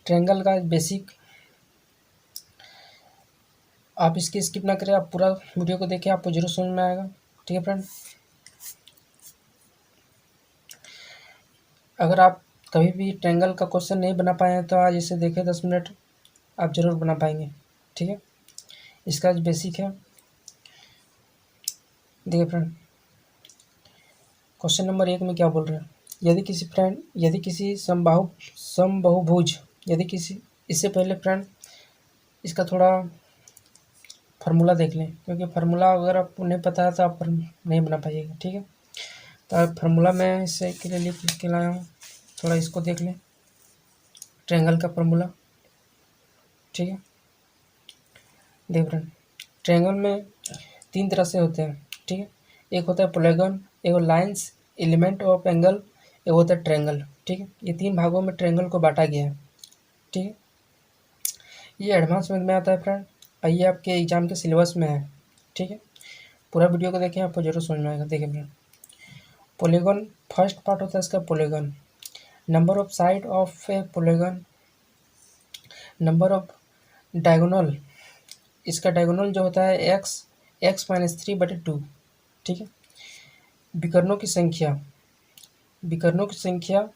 Triangle का basic, आप इसकी स्किप ना करें, आप पूरा वीडियो को देखें, आपको जरूर समझ में आएगा। ठीक है फ्रेंड, अगर आप कभी भी ट्रायंगल का क्वेश्चन नहीं बना पाए हैं तो आज इसे देखें 10 मिनट, आप ज़रूर बना पाएंगे। ठीक है, इसका जो बेसिक है, देखिए फ्रेंड, क्वेश्चन नंबर 1 में क्या बोल रहे हैं, यदि किसी समबाहुभुज, यदि किसी, इससे पहले फ्रेंड इसका थोड़ा फार्मूला देख लें, क्योंकि फार्मूला अगर आपको नहीं पता है तो आप नहीं बना पाइएगा। ठीक है, तो फार्मूला मैं इससे के लिए लिख के लाया हूँ, थोड़ा इसको देख लें, ट्रायंगल का फार्मूला। ठीक है, देख फ्रेंड, ट्रायंगल में 3 तरह से होते हैं। ठीक है, एक होता है पोलीगन, एक लाइन्स, एलिमेंट ऑफ एंगल, एक होता है ट्रायंगल। ठीक है, ये 3 भागों में ट्रायंगल को बांटा गया है। ठीक है, ये एडवांस में आता है फ्रेंड, ये आपके एग्जाम के सिलेबस में है। ठीक है, पूरा वीडियो को देखें, आपको जरूर समझ में आएगा। देखिए फ्रेंड, पोलीगन, फर्स्ट पार्ट होता है इसका polygon, number of side of A polygon, number of diagonal, इसका डायगोनल जो होता है x-3/2। ठीक है, विकर्णों की संख्या, विकर्णों की संख्या,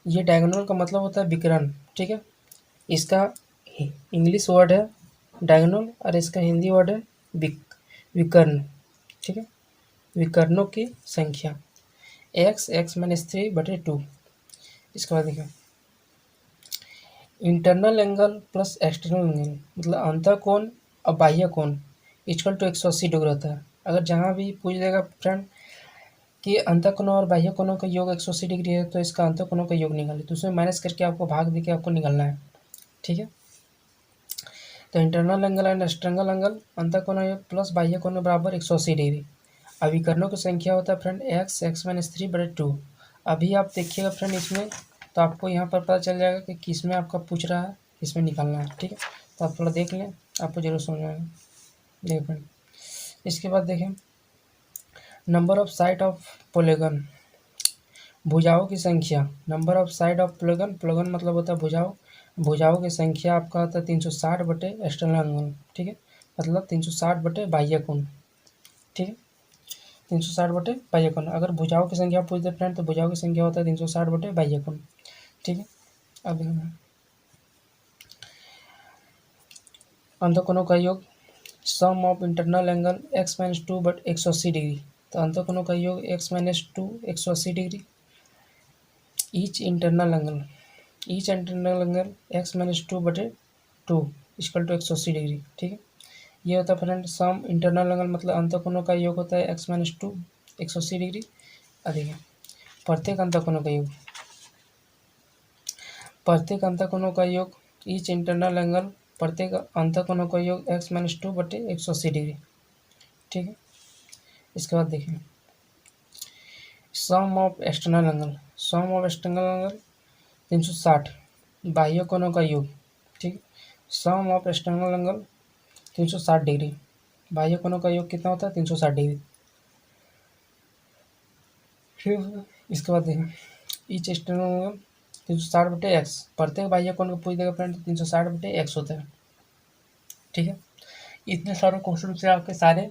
ये डायगोनल का मतलब होता है विकर्ण। ठीक है, इसका इंग्लिश वर्ड है डायगोनल और इसका हिंदी वर्ड है विकर्ण। ठीक है, विकर्णों की संख्या x-3/2। इसके बाद देखिए, internal angle plus external angle, मतलब अंतःकोण और बाह्य कोण इक्वल टू 180 डिग्री होता है। अगर जहाँ भी पूछ देगा फ्रेंड कि अंतःकोण और बाह्य कोणों का योग 180 डिग्री है, तो इसका अंतःकोणों का योग निकाले, तो उसमें माइनस करके आपको भाग देके आपको निकालना है। ठीक है, तो internal angle and external angle, अंतःकोण प्लस बाह्य कोण बराबर 180 डिग्री। अविकर्णों की संख्या होता है फ्रेंड x-3/2। अभी आप देखिएगा फ्रेंड इसमें, तो आपको यहाँ पर पता चल जाएगा कि किस में आपका पूछ रहा है, किस में निकालना है। ठीक है, तो आप थोड़ा देख लें, आपको जरूर समझ आएगा। देखिए फ्रेंड, इसके बाद देखें, number of side of polygon, भुजाओं की संख्या, number of side of polygon, polygon मतलब होता है भुजाओं, भुजाओं की संख्या आपका होता है 360/एक्सटर्नल एंगल। ठीक है, मतलब 360/बाह्य कोण। ठीक है, 360/बाह्य कोण, अगर भुजाओं की संख्या पूछते फ्रेंड तो भुजाओं की संख्या होता है 360/बाह्य कोण। ठीक है, अब अंतःकोणों का योग, sum of internal angle x-2/180 degree, तो अंतःकोणों का योग x-2 180 degree, each internal angle x-2/2 equal to 180 degree. ठीक है, ये होता है फ्रेंड सम इंटरनल एंगल, मतलब अंतःकोणों का योग होता है x-2 180 डिग्री। अधिक है प्रत्येक अंतःकोणों का योग, प्रत्येक अंतःकोणों का योग, ईच इंटरनल एंगल, प्रत्येक अंतःकोणों का योग x-2/180 डिग्री। ठीक है, इसके बाद देखिए, sum of external angle, sum of external angle 360, बाह्य कोणों का योग। ठीक, sum of external angle 360 degree, बाह्य कोणों का योग कितना होता है 360 डिग्री। फिर इसके बाद देखें, ईच एक्सटर्नल एंगल 360/x, प्रत्येक बाह्य कोण को पूछ देगा फ्रेंड 360/x होता है। ठीक है, इतने सारे क्वेश्चन से आपके सारे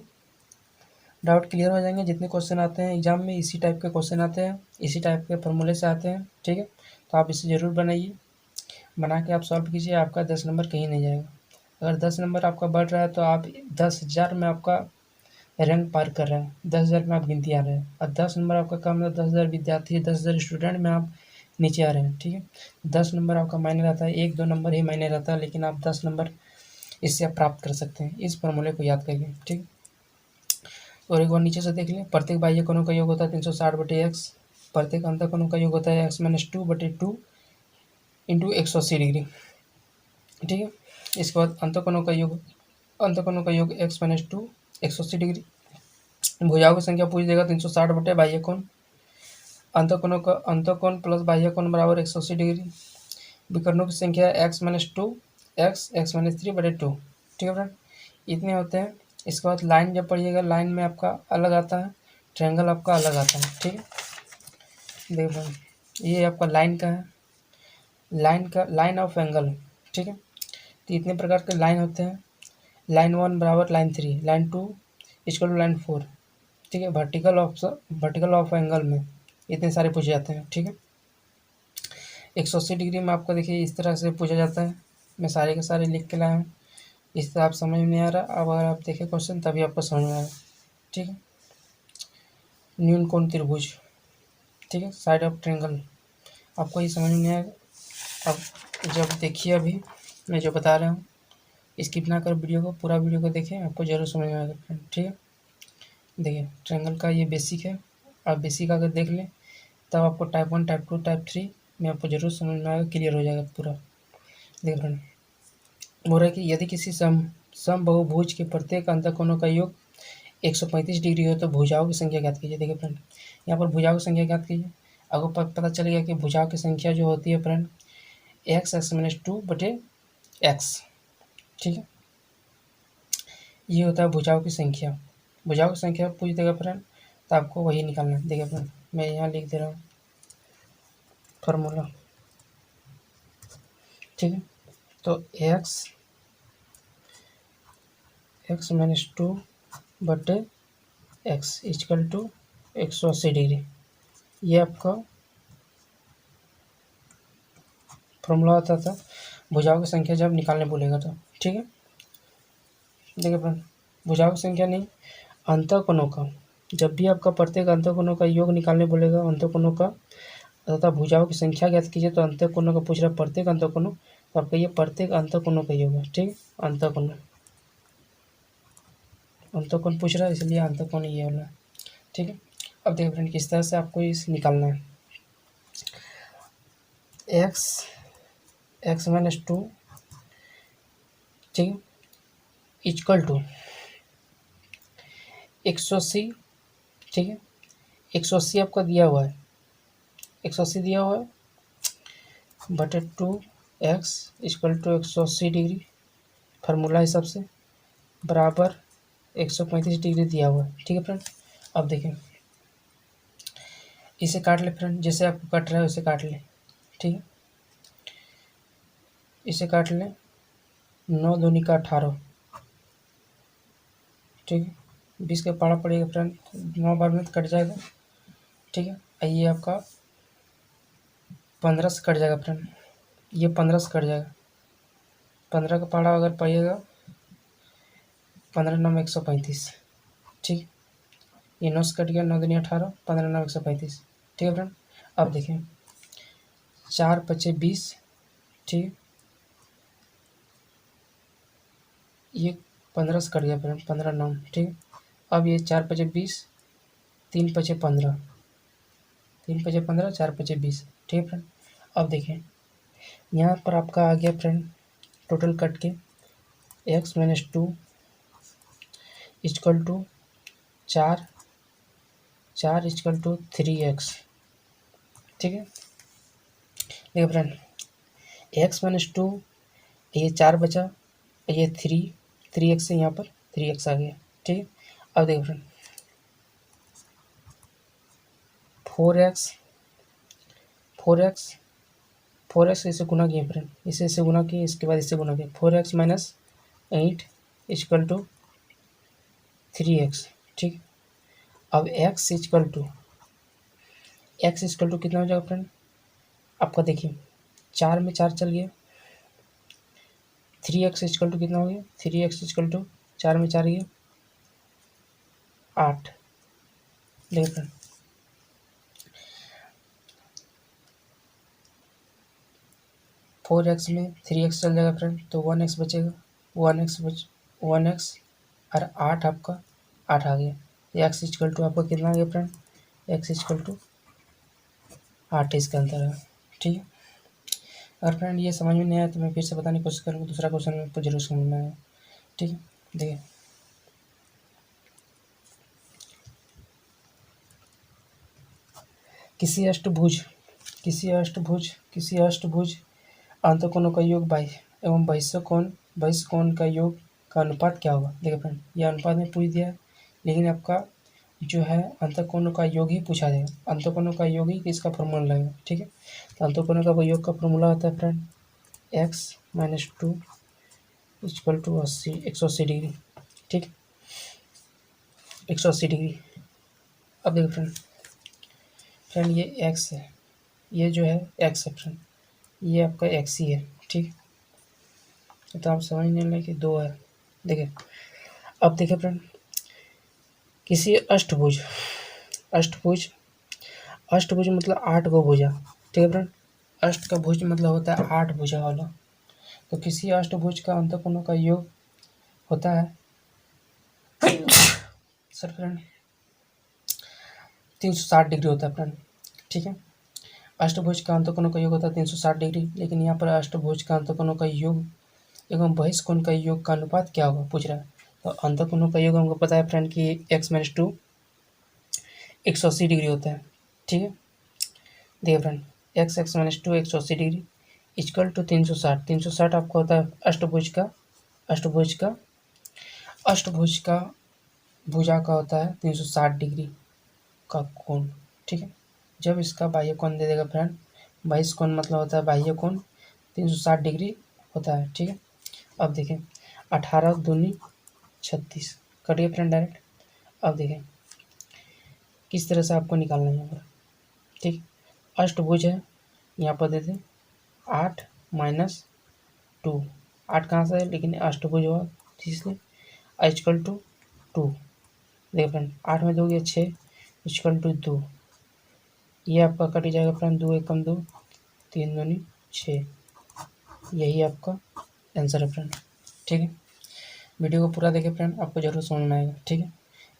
डाउट क्लियर हो जाएंगे। जितने क्वेश्चन आते हैं एग्जाम में इसी टाइप के क्वेश्चन आते हैं, इसी टाइप के फॉर्मूले से आते हैं। ठीक है, तो आप इसे ज़रूर बनाइए, बना के आप सॉल्व कीजिए, आपका 10 नंबर कहीं नहीं जाएगा। अगर 10 नंबर आपका बढ़ रहा है तो आप 10,000 में आपका रैंक पार कर रहे हैं, 10,000 में आप गिनती आ रहे हैं। और 10 नंबर आपका कम है, 10,000 विद्यार्थी, 10,000 स्टूडेंट में आप नीचे आ रहे हैं। ठीक है, 10 नंबर आपका मायने रहता है, 1-2 नंबर ही मायने रहता है, लेकिन आप 10 नंबर इससे आप प्राप्त कर सकते हैं, इस फॉर्मूले को याद करके। ठीक, और एक बार नीचे से देख लें, प्रत्येक बाह्य कोणों का योग होता है 360/x, प्रत्येक अंतःकोणों का योग होता है x-2/2 इंटू 180 डिग्री। ठीक है, इसके बाद अंतःकोणों का योग, अंतःकोणों का योग x-2 180 डिग्री, भुजाओं की संख्या पूछ देगा 360/बाह्य कोण, अंतःकोणों का अंतःकोण प्लस बाह्य कोण बराबर 180 डिग्री, विकर्णों की संख्या x-2 x-3/2। ठीक है फ्रेंड, इतने होते हैं। इसके बाद लाइन जब पढ़िएगा, लाइन में आपका अलग आता है, ट्रायंगल आपका अलग आता है। ठीक है, देखो ये आपका लाइन का है, लाइन ऑफ एंगल, ठीक है। तो इतने प्रकार के लाइन होते हैं। लाइन 1 बराबर line 3, line 2 equal to line 4, ठीक है। वर्टिकल ऑफ एंगल में इतने सारे पूछे जाते हैं, ठीक है। 180 डिग्री में आपको देखिए इस तरह से पूछा जाता है। मैं सारे के सारे लिख के लाया हूँ। इस तरह आप समझ में नहीं आ रहा, अब अगर आप देखें क्वेश्चन तभी आपको समझ में आएगा, ठीक है। न्यून कोण त्रिभुज, ठीक है, साइड ऑफ ट्रायंगल, आपको ये समझ में नहीं आएगा। अब जब देखिए अभी मैं जो बता रहा हूँ, स्किप ना कर वीडियो को, पूरा वीडियो को देखें, आपको जरूर समझ में आएगा फ्रेंड, ठीक है। देखिए ट्रायंगल का ये बेसिक है, आप बेसिक अगर देख लें तब आपको टाइप 1, टाइप 2, टाइप 3 में आपको जरूर समझ में आएगा, क्लियर हो जाएगा पूरा। देखिए फ्रेंड, बोल रहा है कि यदि किसी समबहुभुज के प्रत्येक अंतःकोणों का योग 135 डिग्री हो तो भुजाओं की संख्या ज्ञात कीजिए। देखिए फ्रेंड, यहाँ पर भुजाओं की संख्या ज्ञात कीजिए। आपको पता चल गया कि भुजाओं की संख्या जो होती है फ्रेंड x(2/x), ठीक है। ये होता है भुजाओं की संख्या। भुजाओं की संख्या पूछ देगा फ्रेंड तो आपको वही निकालना है। देखिए फ्रेंड, मैं यहाँ लिख दे रहा हूँ फार्मूला, ठीक है। तो x (2/x) equal to 180 degree, ये आपका फॉर्मूला होता था भुजाओं की संख्या जब निकालने बोलेगा तो, ठीक है। देखिए फ्रेंड, भुजाओं की संख्या नहीं, अंतःकोणों का, जब भी आपका प्रत्येक अंतःकोणों का योग निकालने बोलेगा, अंतःकोणों का तथा भुजाओं की संख्या ज्ञात कीजिए, तो अंतःकोणों का पूछ रहा है, प्रत्येक अंतःकोणों, तो आपका ये प्रत्येक अंतःकोणों का योग है, ठीक है। अंतःकोण पूछ रहा है इसलिए अंतःकोण ये वाला है, ठीक है। अब देखिए फ्रेंड, किस तरह से आपको इस निकालना है। x(2), ठीक है, इक्वल टू 180, ठीक है। 180 आपका दिया हुआ है, 180 दिया हुआ है बटे 2x equal to 180 degree, formula हिसाब से बराबर 135 डिग्री दिया हुआ है, ठीक है फ्रेंड। अब देखिए इसे काट ले फ्रेंड, जैसे आपको कट रहा है उसे काट ले, ठीक है। इसे काट ले, 9 दूनी का 18, ठीक है। 20 का पाड़ा पड़ेगा फ्रेंड, 9 बार में कट जाएगा, ठीक है। ये आपका 15 से कट जाएगा फ्रेंड, ये 15 से कट जाएगा। 15 का पाड़ा अगर पड़ेगा 15 9 135, ठीक। ये 9 से कट गया, 9 दूनी 18, 15 9 135, ठीक है फ्रेंड। अब देखिए 4 5 20, ठीक। ये 15 से कट गया फ्रेंड, 15 9, ठीक। अब ये 4 5 20, 3 5 15, 3 5 15, 4 5 20, ठीक है फ्रेंड। अब देखिए यहाँ पर आपका आ गया फ्रेंड टोटल कट के x-2 equal to 4 equal to 3x, ठीक है। देखिए फ्रेंड, x-2, ये 4 बचा, ये 3x से यहाँ पर 3x आ गया, ठीक है। अब देखिए फ्रेंड 4x इसे गुना किए फ्रेंड, इसे गुना किए, इसके बाद इससे गुना किए, 4x - 8 इक्वल टू 3x, ठीक। अब x इक्वल टू कितना हो जाएगा फ्रेंड आपका, देखिए 4 में 4 चल गया, 3x इक्वल टू कितना हो गया, 3x इक्वल टू 4 में 4 गया 8, देखिए फ्रेंड 4x में 3x चल जाएगा फ्रेंड, तो 1x बचेगा, 1x और 8 आपका 8 आ गया। x इक्वल टू आपका कितना आ गया फ्रेंड, x इक्वल टू 8 इसका आंसर है, ठीक है। अगर फ्रेंड ये समझ में नहीं आया तो मैं फिर से बताने की कोशिश करूँगा, दूसरा क्वेश्चन में आपको जरूर समझ में आया, ठीक है। देखिए किसी अष्टभुज अंतःकोणों का योग एवं बहिष्कोण का योग का अनुपात क्या होगा। देखिए फ्रेंड, ये अनुपात में पूछ दिया है, लेकिन आपका जो है अंतःकोणों का योग ही पूछा जाएगा, अंतःकोणों का योग ही इसका फॉर्मूला लगेगा। ठीक है, तो अंतःकोणों का योग का फॉर्मूला होता है friend x-2 equal to 180 degree. ठीक, 180 डिग्री। अब देखो फ्रेंड ये x है, ये जो है x है फ्रेंड, ये आपका x ही है। ठीक, तो आप समझ नहीं लें कि 2 है। देखिए, अब देखिए फ्रेंड, किसी अष्टभुज अष्टभुज अष्टभुज मतलब 8 गो भुजा। ठीक है फ्रेंड, अष्ट का भुज मतलब होता है 8 भुजा वाला। तो किसी अष्टभुज का अंतःकोणों का योग होता है सर फ्रेंड 360 डिग्री होता है फ्रेंड। ठीक है, अष्टभुज का अंतःकोणों का योग होता है 360 डिग्री, लेकिन यहाँ पर अष्टभुज का अंतःकोणों का योग एवं बहिष्कोण का योग का अनुपात क्या होगा पूछ रहा है। तो अंतःकोणों का योग हमको पता है फ्रेंड कि x-2 180 डिग्री होता है। ठीक है, देखिए friend x-2 180 degree equal to 360 आपका होता है अष्टभुज का भुजा का होता है 360 डिग्री का कोण। ठीक है, जब इसका बाह्य कोण दे देगा फ्रेंड, बाह्य कोण मतलब होता है बाह्य कोण 360 डिग्री होता है। ठीक है, अब देखें 18 दूनी 36 करिए फ्रेंड डायरेक्ट। अब देखें किस तरह से आपको निकालना है यहाँ पर। ठीक, अष्टभुज है, यहाँ पर दे दें 8 माइनस 2, 8 कहाँ से है लेकिन अष्टभुज हुआ इसलिए इक्वल टू 2। देखिए फ्रेंड 8 में 2 गया 6 इक्वल टू 2, ये आपका कट जाएगा फ्रेंड, 2 एकम 2 3 दूनी 6, यही आपका आंसर है फ्रेंड। ठीक है, वीडियो को पूरा देखें फ्रेंड, आपको जरूर समझ में आएगा। ठीक है,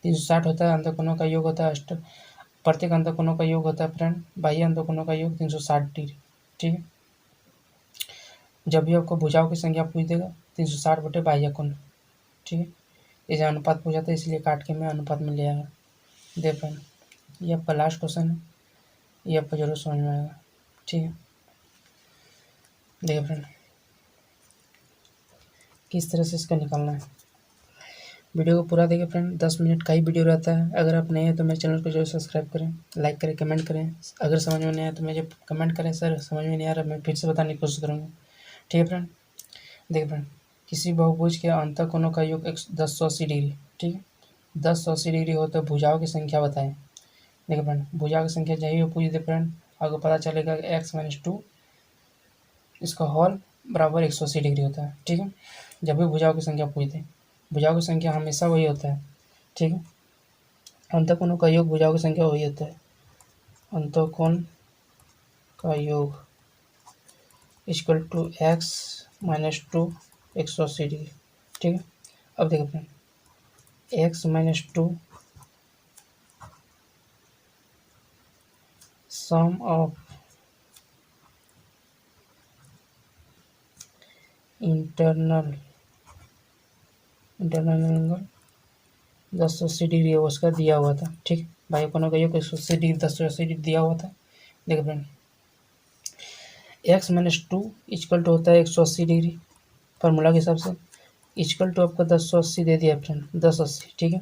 360 होता है अंतःकोणों का योग होता है प्रत्येक अंतःकोणों का योग होता है फ्रेंड बाह्य अंतःकोणों का योग 360 डिग्री। ठीक है, जब भी आपको भुजाओं की संख्या पूछ देगा 360 बटे बाह्य कोण। ठीक है, ये जो अनुपात पूछा था इसलिए काट के मैं अनुपात में ले आया। देख फ्रेंड ये आपका लास्ट क्वेश्चन है, ये आपको जरूर समझ में आएगा। ठीक है, देखिए फ्रेंड किस तरह से इसका निकालना है। वीडियो को पूरा देखिए फ्रेंड, 10 मिनट का ही वीडियो रहता है। अगर आप नए हैं तो मेरे चैनल को जरूर सब्सक्राइब करें, लाइक करें, कमेंट करें। अगर समझ में नहीं आया तो मुझे कमेंट करें, सर समझ में नहीं आ रहा, मैं फिर से बताने की कोशिश करूँगा। ठीक है फ्रेंड, देखिए फ्रेंड किसी बहुभुज के अंतःकोणों का योग 1080 डिग्री। ठीक है, 1080 डिग्री हो तो भुजाओं की संख्या बताएं। देखिए फ्रेंड भुजाओं की संख्या चाहिए वो पूछ दे फ्रेंड, आपको पता चलेगा कि x-2 इसका हॉल बराबर 180 डिग्री होता है। ठीक है, जब भी भुजाओं की संख्या पूछ दे, भुजाओं की संख्या हमेशा वही होता है। ठीक है, अंतःकोणों का योग भुजाओं की संख्या वही होता है, अंतःकोण का योग इक्वल टू x-2 180 डिग्री। ठीक है, अब देखो friend x-2 sum of internal angle 1080 degree है उसका दिया हुआ था। ठीक, बाह्य कोणों का योग 180 डिग्री 1080 डिग्री दिया हुआ था। देखो फ्रेंड x-2 इक्वल टू होता है 180 डिग्री फार्मूला के हिसाब से, इक्वल टू आपको 1080 दे दिया फ्रेंड 1080। ठीक है,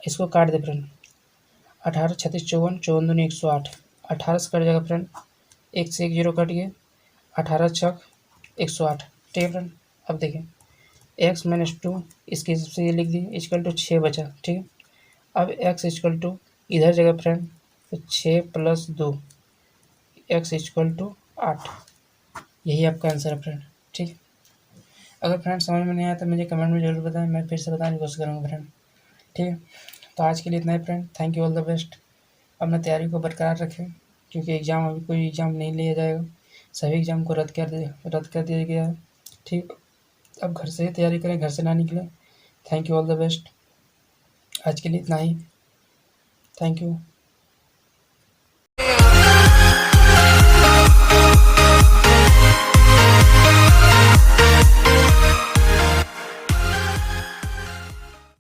इसको काट दे फ्रेंड, 18 36 54 54 दूनी 108, 18 से कट जाएगा फ्रेंड, एक से एक जीरो कट गया, 18 छक 108। ठीक है फ्रेंड, अब देखें x-2 इसके हिसाब से ये लिख दिए इक्वल टू 6 बचा। ठीक है, अब x इक्वल टू इधर जगह फ्रेंड तो 6 + 2 x इक्वल टू 8, यही आपका आंसर है फ्रेंड। ठीक है, अगर फ्रेंड समझ में नहीं आया तो मुझे कमेंट में जरूर बताएं, मैं फिर से बताने की कोशिश करूँगा फ्रेंड। ठीक है, तो आज के लिए इतना ही friend, thank you, all the best. अपना तैयारी को बरकरार रखें क्योंकि एग्ज़ाम अभी कोई एग्ज़ाम नहीं लिया जाएगा, सभी एग्ज़ाम को रद्द कर दिया गया है। ठीक, अब घर से ही तैयारी करें, घर से ना निकलें। Thank you, all the best. आज के लिए इतना ही, थैंक यू।